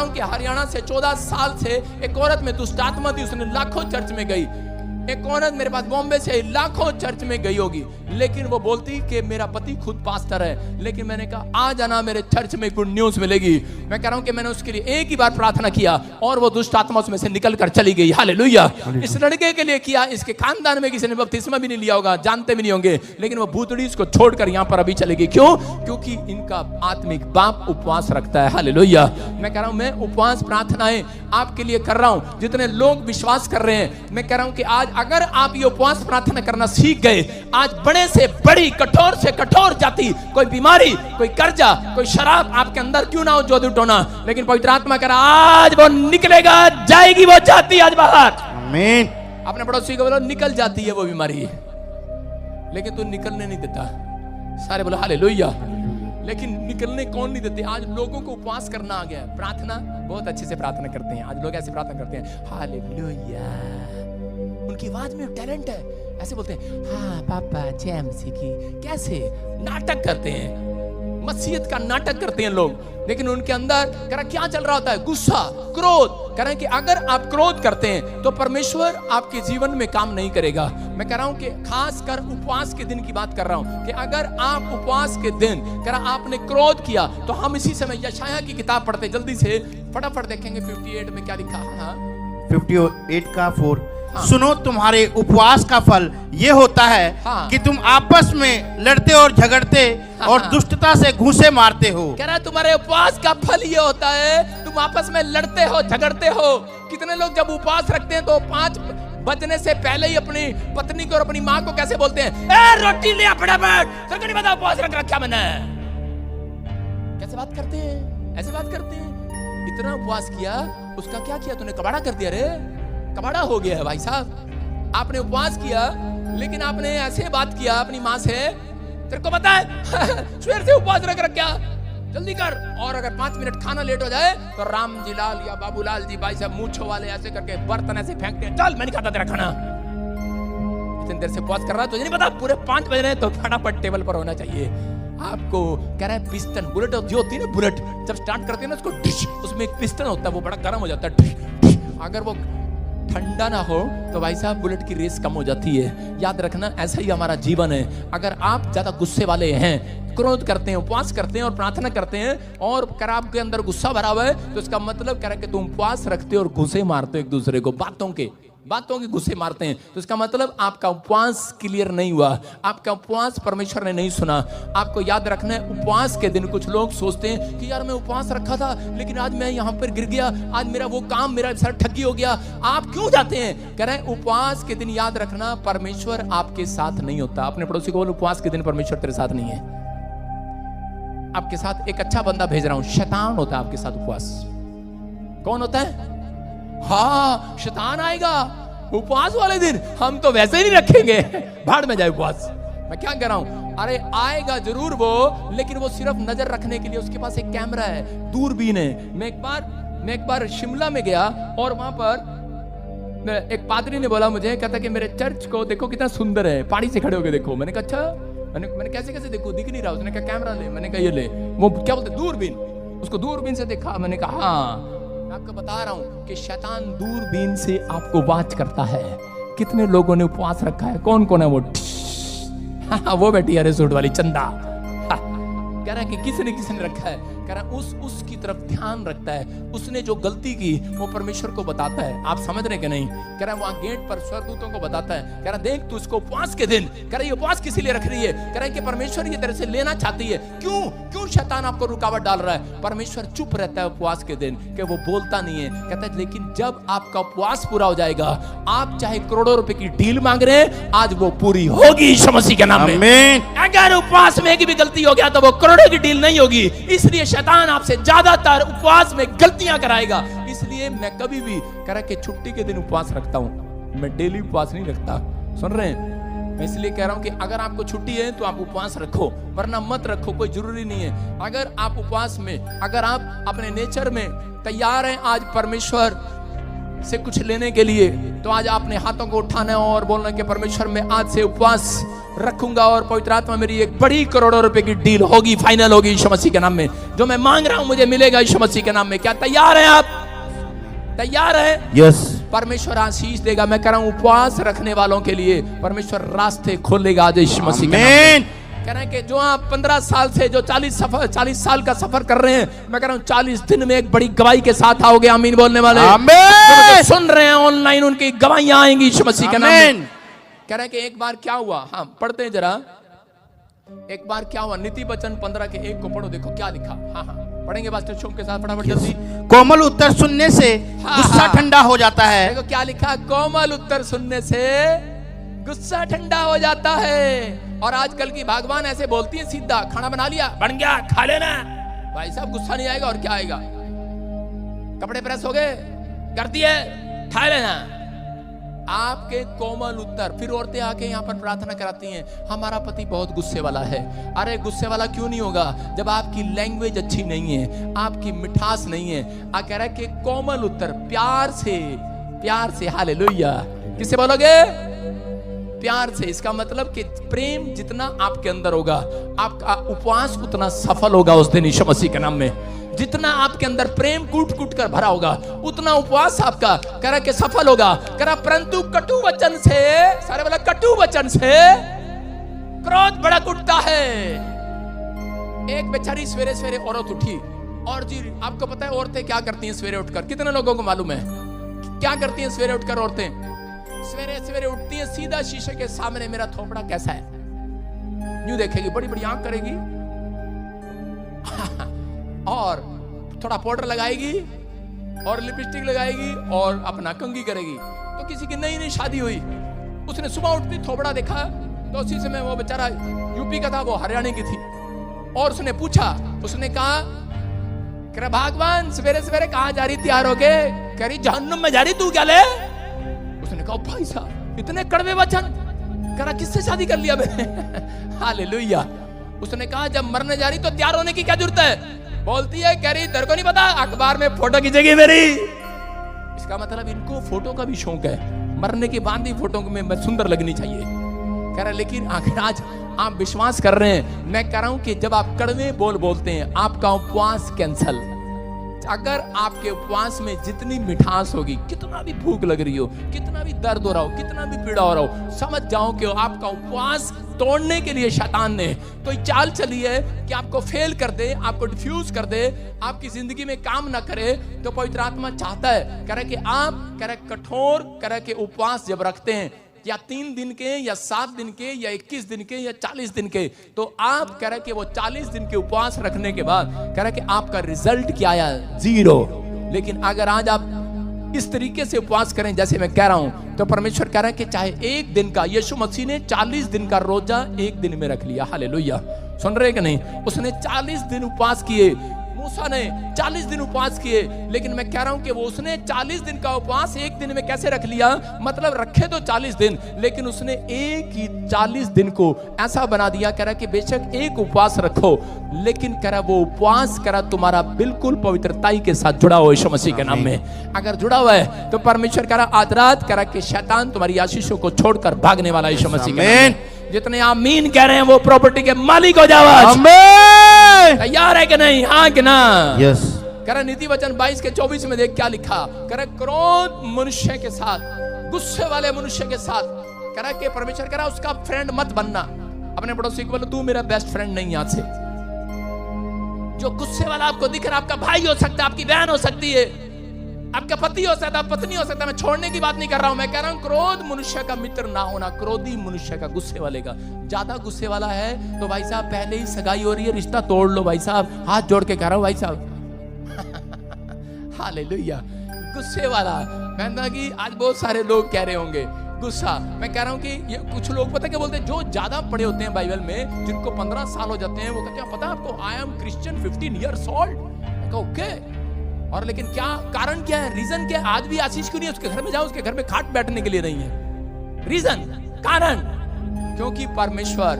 हूं कि हरियाणा से 14 साल से एक औरत में दुष्ट आत्मा थी, उसने लाखों चर्च में गई। एक औरत मेरे पास बॉम्बे से लाखों चर्च में गई होगी, लेकिन वो बोलती कि मेरा पति खुद पास्टर है। लेकिन मैंने कहा आ जाना, मेरे चर्च में गुड न्यूज मिलेगी। मैं कह रहा हूं कि मैंने उसके लिए एक ही बार प्रार्थना किया और वो दुष्ट आत्मा उसमें से निकल कर चली गई। हालेलुया। इस लड़के के लिए किया, इसके खानदान में किसी ने बपतिस्मा भी नहीं लिया होगा, जानते भी नहीं होंगे, लेकिन वो भूतड़ी इसको छोड़कर यहां पर अभी चलेगी। क्यों? क्योंकि इनका आत्मिक बाप उपवास रखता है। हालेलुया। मैं कह रहा हूं, मैं उपवास प्रार्थनाएं आपके लिए कर रहा हूं, जितने लोग विश्वास कर रहे हैं। मैं कह रहा हूं कि आज अगर आप ये उपवास प्रार्थना करना सीख गए, आज बड़े से बड़ी, कठोर से कठोर जाति, कोई बीमारी, कोई कर्जा, कोई शराब आपके अंदर क्यों ना हो जो टोना, लेकिन पवित्र आत्मा कह रहा आज वो निकलेगा, जाएगी वो जाति आज बाहर। आमीन। अपने पड़ोसी को बोलो निकल जाती है वो बीमारी, लेकिन तू निकलने नहीं देता। सारे बोलो हालेलुया। लेकिन निकलने कौन नहीं देते? आज लोगों को उपवास करना आ गया है। प्रार्थना बहुत अच्छे से प्रार्थना करते हैं, आज लोग ऐसे प्रार्थना करते हैं हालेलुया, उनकी आवाज में टैलेंट है, ऐसे बोलते हैं हाँ पापा जय मसीह की, कैसे नाटक करते हैं, मसीहत का नाटक करते हैं लोग, लेकिन उनके अंदर कह रहा क्या चल रहा होता है? गुस्सा, क्रोध। कह रहे हैं कि अगर आप क्रोध करते हैं तो परमेश्वर आपके जीवन में काम नहीं करेगा। मैं कह रहा हूं कि खासकर उपवास के दिन की बात कर रहा हूं कि अगर आप उपवास के दिन कह रहा आपने क्रोध किया, तो हम इसी समय यशायाह की किताब पढ़ते, जल्दी से फटाफट देखेंगे 58 में क्या लिखा है। 58 का 4। हाँ। सुनो, तुम्हारे उपवास का फल ये होता है कि तुम आपस में लड़ते और झगड़ते और दुष्टता से घूंसे मारते हो। कह रहा तुम्हारे उपवास का फल ये होता है तुम आपस में लड़ते हो, झगड़ते हो। कितने लोग जब उपवास रखते हैं तो 5 बजने से पहले ही अपनी पत्नी को और अपनी माँ को कैसे बोलते हैं, ए रोटी ले फटाफट, तो नहीं पता उपवास रख रखा मैंने। कैसे बात करते हैं, ऐसे बात करते हैं। इतना उपवास किया, उसका क्या किया तूने? कबाड़ा कर दिया रे, कबाड़ा हो गया है भाई साहब। आपने उपवास किया, लेकिन आपने ऐसे बात किया अपनी माँ से, तेरे को पता है स्वेर से उपवास रख रखा, जल्दी कर। और अगर 5 मिनट खाना लेट हो जाए तो राम जी लाल या बाबूलाल जी भाई साहब मूंछों वाले ऐसे करके बर्तन ऐसे फेंकते हैं, चल मैं नहीं खाता तेरा खाना। इतनी देर से उपवास कर रहा है तुझे नहीं पता पूरे 5 बज रहे हैं तो फटाफट टेबल पर होना चाहिए। आपको कह रहा है पिस्टन, बुलेट जो होती है ना, बुलेट जब स्टार्ट करते हैं ना उसको डिश, उसमें एक पिस्टन होता है, वो बड़ा गर्म हो जाता है, डिश, डिश। अगर वो ठंडा ना हो तो भाई साहब बुलेट की रेस कम हो जाती है। याद रखना ऐसा ही हमारा जीवन है। अगर आप ज्यादा गुस्से वाले हैं, क्रोध करते हैं, उपवास करते हैं और प्रार्थना करते हैं, और अगर आपके अंदर गुस्सा भरा हुआ है, तो इसका मतलब कह रहा है कि तुम उपवास रखते हो और घुसे मारते हो एक दूसरे को, बातों के गुस्से मारते हैं, तो इसका मतलब आपका उपवास क्लियर नहीं हुआ, आपका उपवास परमेश्वर ने नहीं सुना। आपको याद रखना है उपवास के दिन कुछ लोग सोचते हैं कि यार मैं उपवास रखा था लेकिन आज मैं यहाँ पर गिर गया, आज मेरा वो काम, मेरा सर ठगी हो गया। आप क्यों जाते हैं? कह रहे हैं उपवास के दिन याद रखना परमेश्वर आपके साथ नहीं होता। अपने पड़ोसी को बोलो उपवास के दिन परमेश्वर तेरे साथ नहीं है, आपके साथ एक अच्छा बंदा भेज रहा हूं, शैतान होता है आपके साथ उपवास। कौन होता है? हाँ शैतान आएगा उपवास वाले दिन, हम तो वैसे ही नहीं रखेंगे, भाड़ में जाए उपवास। मैं क्या कह रहा हूं, अरे आएगा जरूर वो, लेकिन वो सिर्फ नजर रखने के लिए, उसके पास एक कैमरा है, दूरबीन है। मैं एक बार शिमला में गया और वहां पर एक पादरी ने बोला मुझे, कहता कि मेरे चर्च को देखो कितना सुंदर है, पहाड़ी से खड़े होकर देखो। मैंने कहा अच्छा, मैंने कैसे देखो, दिख नहीं रहा। उसने कहा कैमरा ले, मैंने कहा ये ले, वो क्या बोलते दूरबीन, उसको दूरबीन से देखा। मैंने कहा हाँ, आपको बता रहा हूं कि शैतान दूरबीन से आपको वाच करता है। कितने लोगों ने उपवास रखा है, कौन कौन है वो? वो बैठी है सूट वाली चंदा, कह रहा है कि किसी ने रखा है, कह रहा है उसकी तरफ ध्यान रखता है, उसने जो गलती की वो परमेश्वर को बताता है। आप समझ रहे कि नहीं? कह रहा है वहां गेट पर स्वर्गदूतों को बताता है, कह रहा देख तू इसको उपवास के दिन, कह रहा ये उपवास किसी लिए रख रही है, कह रहा है कि परमेश्वर ये तेरे से लेना चाहती है। क्यों शैतान आपको रुकावट डाल रहा है? परमेश्वर चुप रहता है उपवास के दिन, कि वो बोलता नहीं है। कहता है लेकिन जब आपका उपवास पूरा हो जाएगा, आप चाहे करोड़ों रुपए की डील मांग रहे हैं, आज वो पूरी होगी यीशु मसीह के नाम में। अगर उपवास में भी गलती हो गया तो वो करोड़ों की डील नहीं होगी। इसलिए शैतान आपसे ज्यादातर उपवास में गलतियां कराएगा। इसलिए मैं कभी भी कह रहा कि छुट्टी के दिन उपवास रखता हूं, मैं डेली उपवास नहीं रखता। सुन रहे हैं? मैं इसलिए कह रहा हूं कि अगर आपको छुट्टी है तो आप उपवास रखो, वरना मत रखो, कोई जरूरी नहीं है। अगर आप उपवास में, अगर आप अपने नेचर में तैयार हैं आज परमेश्वर से कुछ लेने के लिए, तो आज आपने हाथों को उठाना और बोलना कि परमेश्वर मैं आज से उपवास रखूंगा और पवित्र आत्मा मेरी एक बड़ी करोड़ों रुपए की डील होगी, फाइनल होगी यीशु मसीह के नाम में। जो मैं मांग रहा हूं मुझे मिलेगा यीशु मसीह के नाम में। क्या तैयार हैं आप? तैयार है? यस। परमेश्वर आशीष देगा। मैं कह रहा हूं उपवास रखने वालों के लिए परमेश्वर रास्ते खोलेगा आज यीशु मसीह के नाम में। कह रहे हैं कि जो आप 15 साल से जो 40 साल का सफर कर रहे हैं, मैं कह रहा हूं 40 दिन में एक बड़ी गवाही के साथ आओगे। आमीन बोलने वाले आमीन। तो सुन रहे हैं ऑनलाइन, उनकी गवाहियां आएंगी यीशु मसीह के नाम में। कह रहे हैं कि एक बार क्या हुआ, हाँ पढ़ते हैं जरा। एक बार क्या हुआ, नीति वचन 15 के 1 को पढ़ो, देखो क्या लिखा। हाँ हाँ पढ़ेंगे पास्टर शोम के साथ फटाफट जल्दी। कोमल उत्तर सुनने से गुस्सा ठंडा हो जाता है। देखो क्या लिखा, कोमल उत्तर सुनने से गुस्सा ठंडा हो जाता है। और आजकल की भगवान ऐसे बोलती है सीधा, खाना बना लिया, बन गया, खा लेना। भाई साहब गुस्सा नहीं आएगा और क्या आएगा? कपड़े प्रेस हो गए, कर दिए, खा लेना। आपके कोमल उत्तर। फिर औरतें आके यहाँ पर प्रार्थना कराती हैं, हमारा पति बहुत गुस्से वाला है। अरे गुस्से वाला क्यों नहीं होगा जब आपकी लैंग्वेज अच्छी नहीं है, आपकी मिठास नहीं है। आ कह रहा है कि कोमल उत्तर प्यार से हालेलुया। किससे बोलोगे? प्यार से। इसका मतलब कि प्रेम जितना आपके अंदर होगा, आपका उपवास उतना सफल होगा उस दिन यीशु मसीह के नाम में। जितना आपके अंदर प्रेम कूट कूट कर भरा होगा, उतना उपवास आपका करा के सफल होगा। करा परंतु कटु वचन से, सारे वाला कटु वचन से क्रोध भड़क उठता है। एक बेचारी सवेरे सवेरे औरत उठी, और जी आपको पता है औरतें क्या करती हैं सवेरे उठकर? कितने लोगों को मालूम है क्या करती हैं सवेरे उठकर औरतें? सवेरे सवेरे उठती है, सीधा शीशे के सामने मेरा थोपड़ा कैसा है यूं देखेगी, बड़ी बड़ी आंख करेगी और थोड़ा पाउडर लगाएगी और लिपस्टिक लगाएगी और अपना कंघी करेगी। तो किसी की नई नई शादी हुई, उसने सुबह उठती थोपड़ा देखा, तो उसी समय वो बेचारा यूपी का था, वो हरियाणा की थी, और उसने पूछा, उसने कहा भगवान सवेरे सवेरे कहाँ जा रही तैयार होके? कह रही जहन्नुम में जा रही, तू क्या ले? उसने कहा भाई साहब इतने कड़वे वचन। कह रहा किससे शादी कर लिया मैंने? हालेलुया। उसने कहा जब मरने जा रही तो तैयार होने की क्या जरूरत है? बोलती है कह रही तेरे को नहीं पता अखबार में फोटो खींचेगी मेरी। इसका मतलब इनको फोटो का भी शौक है, मरने के बाद भी फोटो में मैं सुंदर लगनी चाहिए। कह रहा लेकिन आखिर आज आप विश्वास कर रहे हैं, मैं कह रहा हूं कि जब आप कड़वे बोल बोलते हैं आपका उपवास कैंसल। अगर आपके उपवास में जितनी मिठास होगी, कितना भी भूख लग रही हो, कितना भी दर्द हो रहा हो, कितना भी पीड़ा हो रहा हो, समझ जाओ कि आपका उपवास तोड़ने के लिए शैतान ने कोई चाल चली है कि आपको फेल कर दे, आपको डिफ्यूज कर दे, आपकी जिंदगी में काम ना करे। तो पवित्र आत्मा चाहता है कह रहा कि आप कह रहा कठोर कह रहा कि उपवास जब रखते हैं, या 3 दिन के या 7 दिन के या 21 दिन के या 40 दिन के, तो आप कह रहे कि वो 40 दिन के उपवास रखने के बाद कह रहे कि आपका रिजल्ट क्या आया? 0। लेकिन अगर आज आप इस तरीके से उपवास करें जैसे मैं कह रहा हूं, तो परमेश्वर कह रहा है कि चाहे 1 दिन का, यीशु मसीह ने 40 दिन का रोजा 1 दिन में रख लिया। हालेलुया। सुन रहे कि नहीं? उसने 40 दिन उपवास किए, मूसा ने 40 दिन उपवास किए, लेकिन मैं कह रहा हूं कि वो उसने 40 दिन का उपवास 1 दिन में कैसे रख लिया? मतलब रखे तो 40 दिन, लेकिन उसने एक ही 40 दिन को ऐसा बना दिया, कह रहा कि बेशक एक उपवास रखो, लेकिन कह रहा वो उपवास कह रहा तुम्हारा बिल्कुल पवित्रताई के साथ जुड़ा हो यीशु मसीह के नाम में। अगर जुड़ा हुआ है तो परमेश्वर कह रहा आज रात कह रहा कि शैतान तुम्हारी आशीषों को छोड़कर भागने वाला यीशु मसीह के नाम में। जितने आमीन कह रहे हैं वो प्रॉपर्टी के मालिक हो जाओ। आमीन। तैयार है कि नहीं? हाँ कि ना? यस। कह रहा नीति वचन 22 के 24 में देख क्या लिखा। कह रहा क्रोध मनुष्य के साथ, गुस्से वाले मनुष्य के साथ, कह रहा कि परमेश्वर कह रहा उसका फ्रेंड मत बनना। अपने पड़ोसी को बोलो तू मेरा बेस्ट फ्रेंड नहीं। यहां से जो गुस्से वाला आपको दिख रहा, आपका भाई हो सकता है, आपकी बहन हो सकती है, आपका पति हो सकता है, पत्नी हो सकता है। मैं छोड़ने की बात नहीं कर रहा हूं, मैं कह रहा हूं क्रोध मनुष्य का मित्र ना होना। क्रोधी मनुष्य का, गुस्से वाले का। ज्यादा गुस्से वाला है तो भाई साहब पहले ही सगाई हो रही है, रिश्ता तोड़ लो भाई साहब। हाथ जोड़ के कह रहा हूं भाई साहब। हालेलुया। गुस्से वाला, मैं कि आज बहुत सारे लोग कह रहे होंगे गुस्सा। मैं कह रहा हूं कि ये कुछ लोग पता क्या बोलते हैं, जो ज्यादा पढ़े होते हैं बाइबल में, जिनको 15 साल हो जाते हैं, वो कहते हैं पता आपको I am Christian 15 years old। Okay, और लेकिन क्या कारण क्या है? रीजन क्या है? आज भी आशीष क्यों नहीं है? उसके घर में जाओ, उसके घर में खाट बैठने के लिए नहीं है। रीजन, कारण, क्योंकि परमेश्वर